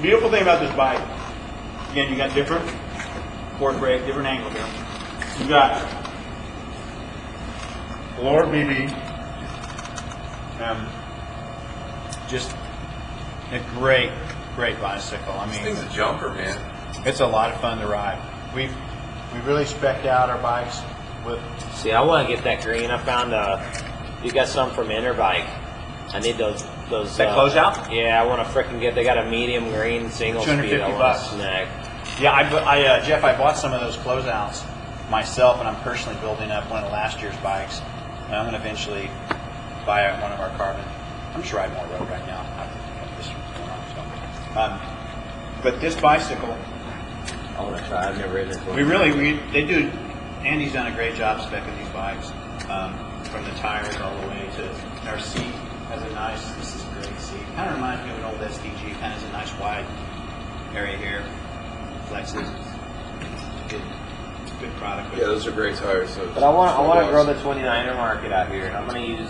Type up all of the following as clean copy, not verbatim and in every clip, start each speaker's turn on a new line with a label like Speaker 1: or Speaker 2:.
Speaker 1: Beautiful thing about this bike, again, you got different fork brake, different angle here. You got lower BB, just a great bicycle. I
Speaker 2: This
Speaker 1: mean,
Speaker 2: thing's a jumper, man.
Speaker 1: it's a lot of fun to ride. We've really specced out our bikes with.
Speaker 3: See, I want to get that green. I found you got some from Interbike. I need those.
Speaker 1: That closeout?
Speaker 3: Yeah, I want to frickin' get. They got a medium green single speed. I
Speaker 1: $250
Speaker 3: want to snag.
Speaker 1: Yeah, Jeff, I bought some of those closeouts myself, and I'm personally building up one of last year's bikes. And I'm going to eventually buy one of our carbon. I'm just riding more road right now. I think this one's going on. So. But this bicycle,
Speaker 3: I want to try. I've never ridden it.
Speaker 1: they do. Andy's done a great job specing these bikes, from the tires all the way to our seat. Has a nice. This is a great seat. Kind of reminds me of an old SDG. Kind of has a nice wide area here. Flexes. Good product.
Speaker 2: Yeah, those are great tires. So
Speaker 3: But I want to grow the 29er market out here. I'm gonna use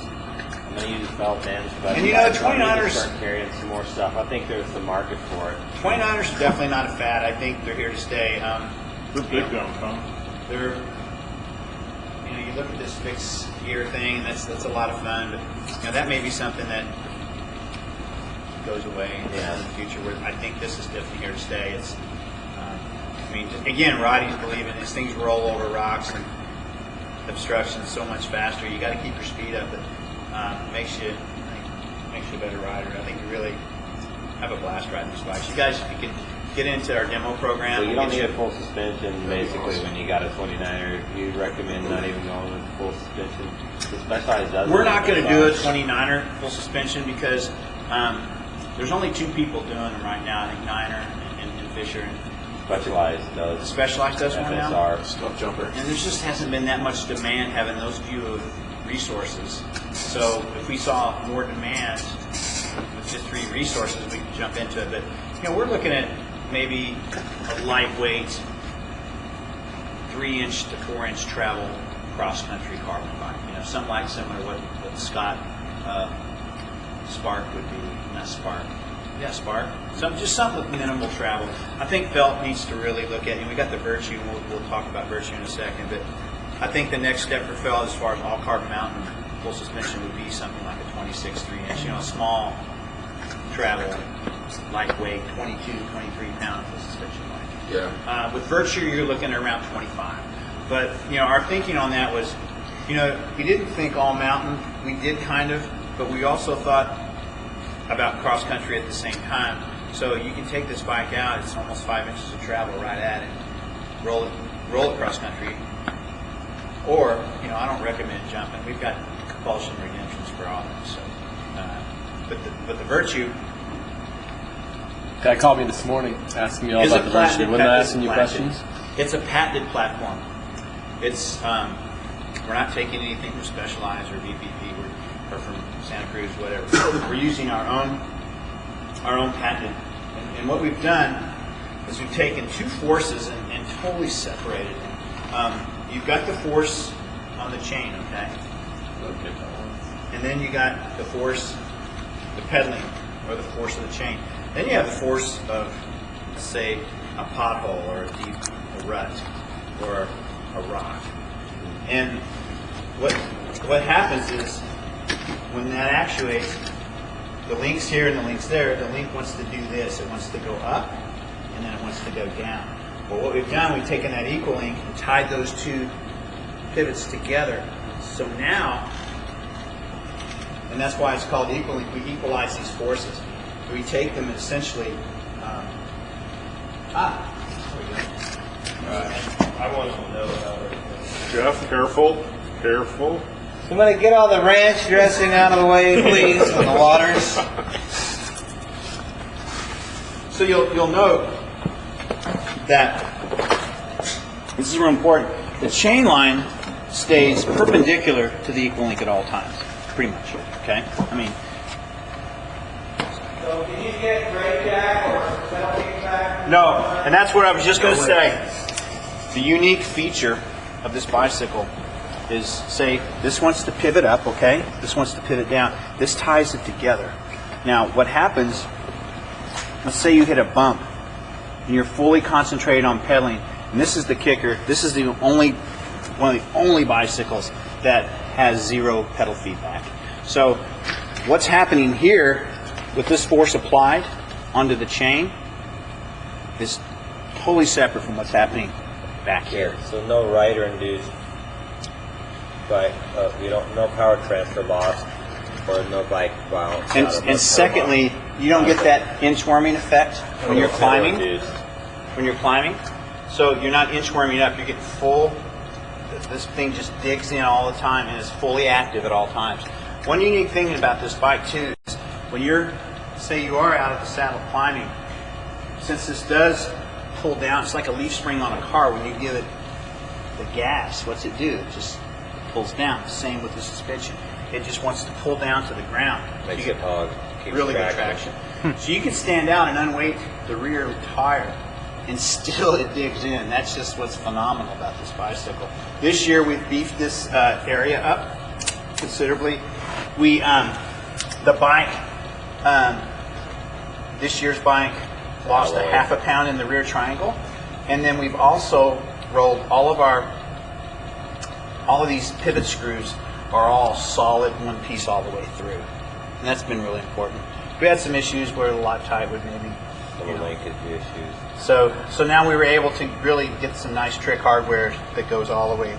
Speaker 3: felt ends. But
Speaker 1: And you know, the
Speaker 3: I need to
Speaker 1: 29ers
Speaker 3: start carrying some more stuff. I think there's the market for it.
Speaker 1: 29ers are definitely not a fad. I think they're here to stay.
Speaker 4: They're big guns, huh?
Speaker 1: They're, you look at this fixed gear thing. That's a lot of fun. But that may be something that goes away in the future. Where I think this is definitely here to stay. It's, again, Roddy's believing these things roll over rocks and obstructions so much faster. You got to keep your speed up. It makes you a better rider. I think you really have a blast riding these bikes. You guys, if you can get into our demo program,
Speaker 3: So you don't
Speaker 1: we'll
Speaker 3: need
Speaker 1: get
Speaker 3: a full suspension basically when you got a 29er. You recommend not even going with full suspension. The Specialized does.
Speaker 1: We're not going to do a 29er full suspension because there's only two people doing them right now. I think Niner and Fisher. And
Speaker 3: Specialized does.
Speaker 1: the Specialized does one now.
Speaker 3: FSR.
Speaker 2: Stuff jumper.
Speaker 1: And there just hasn't been that much demand having those few of resources. So if we saw more demand with just three resources, we could jump into it. But we're looking at maybe a lightweight 3-inch to 4-inch travel cross-country carbon bike. Something similar to what Scott Spark would be. Not Spark. Yeah, Spark. Just something with minimal travel. I think Felt needs to really look at, and we got the Virtue, and we'll talk about Virtue in a second, but I think the next step for Felt as far as all carbon mountain full suspension would be something like a 26 3-inch, a small travel, lightweight, 22, 23-pound full suspension bike.
Speaker 2: Yeah.
Speaker 1: With Virtue, you're looking at around 25. But, our thinking on that was, we didn't think all mountain. We did kind of, but we also thought about cross country at the same time. So you can take this bike out, it's almost 5 inches of travel right at it, roll it cross country. Or, I don't recommend jumping. We've got compulsion redemptions for all of them. So, but the Virtue
Speaker 5: Guy called me this morning asking me all about the Virtue. Wasn't I asking you questions?
Speaker 1: It's a patented platform. It's we're not taking anything from Specialized or VPP or from Santa Cruz, whatever. We're using our own patented. And what we've done is we've taken two forces and totally separated them. You've got the force on the chain, okay? And then you got the force, the pedaling, or the force of the chain. Then you have the force of, say, a pothole or a rut or a rock. And what happens is when that actuates, the link's here and the link's there, the link wants to do this. It wants to go up and then it wants to go down. Well, what we've done, we've taken that equal link and tied those two pivots together. So now, and that's why it's called equal link, we equalize these forces. We take them and essentially, there we go.
Speaker 4: I want to know about it. Jeff, careful.
Speaker 3: Somebody get all the ranch dressing out of the way, please, on the waters.
Speaker 1: So you'll note that this is real important. The chain line stays perpendicular to the equal link at all times, pretty much. Okay,
Speaker 3: So can you get brake jack or pedal kick back?
Speaker 1: no, and that's what I was just going to say. The unique feature of this bicycle is, say, this wants to pivot up, okay? This wants to pivot down. This ties it together. Now, what happens let's say you hit a bump and you're fully concentrated on pedaling, and this is the kicker, this is the only one of the only bicycles that has zero pedal feedback. So what's happening here with this force applied onto the chain is totally separate from what's happening back here.
Speaker 6: So no rider induced, but we don't no power transfer loss or no bike bounce.
Speaker 1: And secondly, you don't get that inchworming effect when you're climbing. When you're climbing, so you're not inchworming up. You're getting full. This thing just digs in all the time and is fully active at all times. One unique thing about this bike too is when you're, say you are out of the saddle climbing, since this does pull down, it's like a leaf spring on a car. When you give it the gas, what's it do? It just pulls down. Same with the suspension. It just wants to pull down to the ground.
Speaker 6: Makes
Speaker 1: You
Speaker 6: it hog. Keeps
Speaker 1: really good traction. So you can stand out and unweight the rear tire and still it digs in. That's just what's phenomenal about this bicycle. This year we've beefed this area up considerably. We, the bike, this year's bike lost a half a pound in the rear triangle. And then we've also rolled all of these pivot screws are all solid one piece all the way through. And that's been really important. We had some issues where the Loctite would maybe,
Speaker 6: Little linkage issues.
Speaker 1: so now we were able to really get some nice trick hardware that goes all the way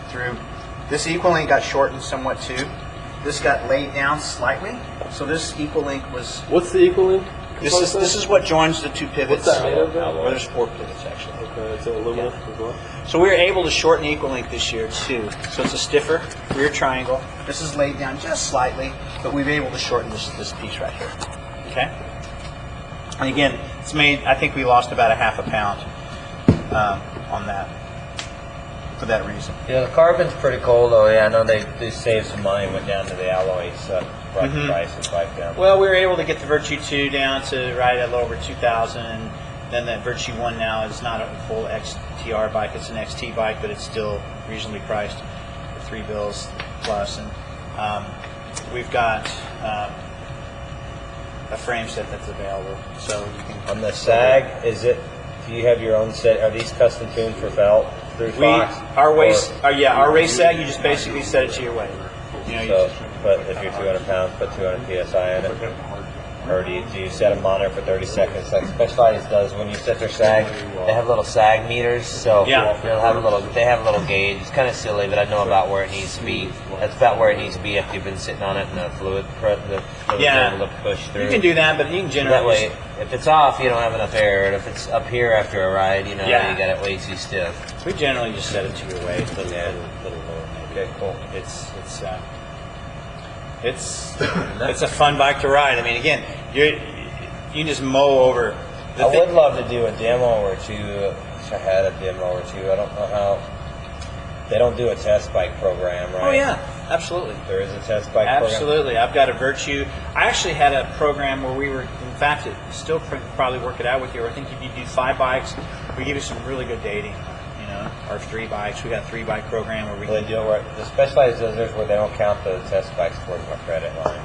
Speaker 1: through. This Equalink got shortened somewhat too. This got laid down slightly. So this Equalink was,
Speaker 5: What's the Equalink?
Speaker 1: this is what joins the two pivots.
Speaker 5: What's that made of?
Speaker 1: Well, there's 4 pivots actually.
Speaker 5: Okay, it's aluminum as well.
Speaker 1: So we were able to shorten Equalink this year too. So it's a stiffer rear triangle. This is laid down just slightly, but we've been able to shorten this piece right here. Okay? And again, it's made, I think we lost about a half a pound on that for that reason.
Speaker 6: Yeah, the carbon's pretty cool though. Yeah, I know they saved some money, went down to the alloy, so brought the price of the bike down.
Speaker 1: Well, we were able to get the Virtue 2 down to right at a little over 2,000. Then that Virtue 1 now is not a full XTR bike, it's an XT bike, but it's still reasonably priced for $3 plus. And we've got a frame set that's available, so you can.
Speaker 6: On the SAG, do you have your own set? Are these custom tuned for felt through Fox?
Speaker 1: Our race sag, you just basically set it to your weight. You know,
Speaker 6: So, but if you're 200 pounds, put 200 psi in it. Or do you set a monitor for 30 seconds like Specialized does when you set their sag? They have little sag meters, so
Speaker 1: Yeah.
Speaker 6: they have a little gauge. It's kind of silly, but I know about where it needs to be. That's about where it needs to be after you've been sitting on it and the fluid
Speaker 1: Yeah.
Speaker 6: able to push through.
Speaker 1: you can do that, but you can
Speaker 6: That
Speaker 1: generally.
Speaker 6: way, if it's off, you don't have enough air, and if it's up here after a ride, you know,
Speaker 1: Yeah.
Speaker 6: you got it way too stiff.
Speaker 1: We generally just set it to your weight. Little lower.
Speaker 6: Okay, cool.
Speaker 1: It's a fun bike to ride. I mean, again, you just mow over.
Speaker 6: I would love to do a demo or two. Wish I had a demo or two. I don't know how. They don't do a test bike program, right?
Speaker 1: Oh yeah, absolutely.
Speaker 6: There is a test bike program.
Speaker 1: Absolutely. I've got a Virtue. I actually had a program where we were, in fact, it still probably work it out with you. I think if you do 5 bikes, we give you some really good dating. You know, or 3 bikes. We got a 3-bike program where we
Speaker 6: Well, they do it where the Specialized does theirs where they don't count the test bikes towards my credit line,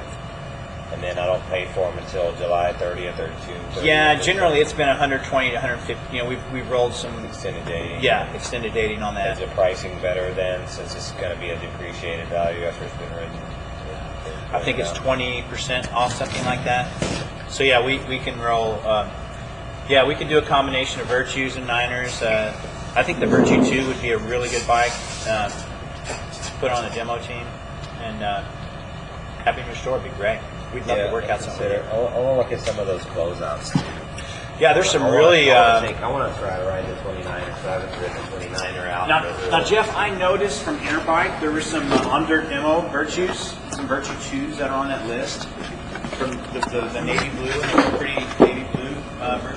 Speaker 6: and then I don't pay for them until July 30th or June 30th.
Speaker 1: Yeah, generally it's been 120 to 150. You know, we've rolled some
Speaker 6: extended dating.
Speaker 1: extended dating on that.
Speaker 6: Is the pricing better then, since it's going to be a depreciated value after it's been ridden?
Speaker 1: I think it's 20% off, something like that. So yeah, we can roll. We can do a combination of Virtues and Niners. I think the Virtue 2 would be a really good bike to put on a demo team, and having your store would be great. We'd love to work out something.
Speaker 6: I want to look at some of those closeouts too.
Speaker 1: Yeah, there's some
Speaker 6: I
Speaker 1: really.
Speaker 6: want to try to ride the 29er, so I haven't ridden the 29er out.
Speaker 1: Now, Jeff, I noticed from Interbike there were some under demo Virtues, some Virtue 2s that are on that list from the navy blue, and they were pretty navy blue.